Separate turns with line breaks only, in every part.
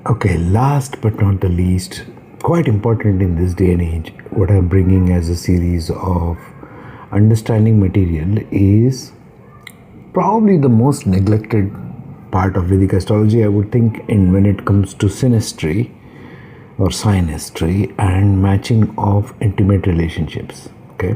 Okay, last but not the least, quite important in this day and age, what I'm bringing as a series of understanding material is probably the most neglected part of Vedic astrology, I would think, in when it comes to synastry or synastry and matching of intimate relationships. Okay,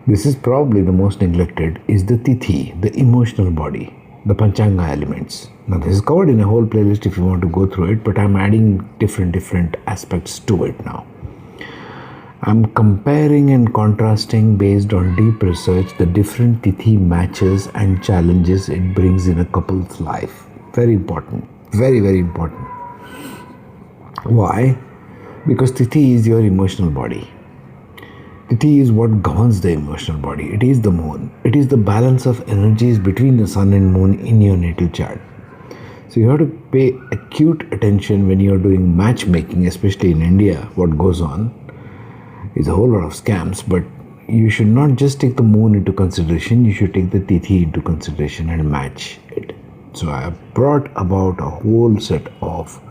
this is probably the most neglected is the Tithi, the emotional body, the Panchanga elements. Now this is covered in a whole playlist if you want to go through it, but I'm adding different aspects to it now. I'm comparing and contrasting based on deep research the different Tithi matches and challenges it brings in a couple's life. Very important. Very important. Why? Because Tithi is your emotional body. Tithi is what governs the emotional body. It is the moon. It is the balance of energies between the sun and moon in your natal chart. So you have to pay acute attention when you are doing matchmaking, especially in India. What goes on is a whole lot of scams, but you should not just take the moon into consideration. You should take the Tithi into consideration and match it. So I have brought about a whole set of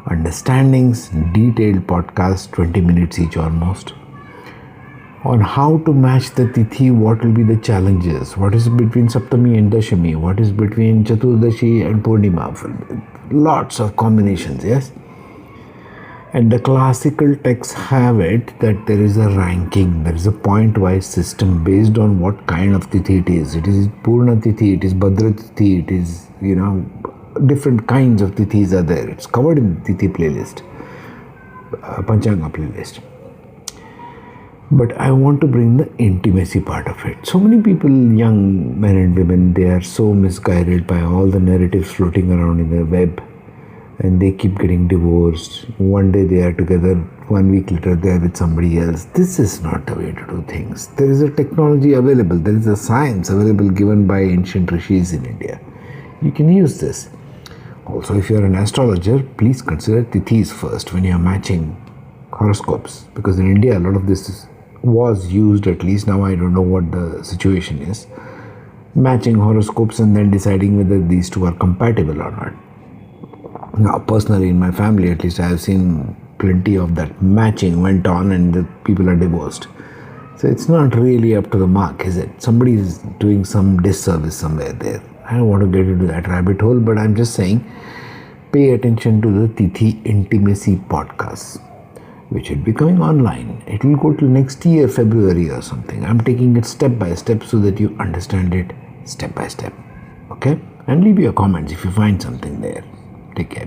understandings, detailed podcasts, 20 minutes each almost, on how to match the Tithi, what will be the challenges, what is between Saptami and Dashami, what is between Chaturdashi and Purnima, lots of combinations, yes? And the classical texts have it that there is a ranking, there is a point-wise system based on what kind of Tithi it is. It is Purna Tithi, it is Bhadra Tithi, it is, different kinds of Tithis are there. It's covered in the Tithi playlist, Panchanga playlist. But I want to bring the intimacy part of it. So many people, young men and women, they are so misguided by all the narratives floating around in the web, and they keep getting divorced. One day they are together, 1 week later they are with somebody else. This is not the way to do things. There is a technology available, there is a science available given by ancient rishis in India. You can use this. Also, if you are an astrologer, please consider Tithis first when you are matching horoscopes, because in India a lot of this was used, at least now I don't know what the situation is, matching horoscopes and then deciding whether these two are compatible or not. Now personally in my family at least I have seen plenty of that matching went on and the people are divorced. So it's not really up to the mark, is it? Somebody is doing some disservice somewhere there. I don't want to get into that rabbit hole, but I'm just saying pay attention to the Tithi Intimacy podcast, which will be coming online. It will go till next year, February or something. I'm taking it step by step so that you understand it step by step. Okay? And leave your comments if you find something there. Take care.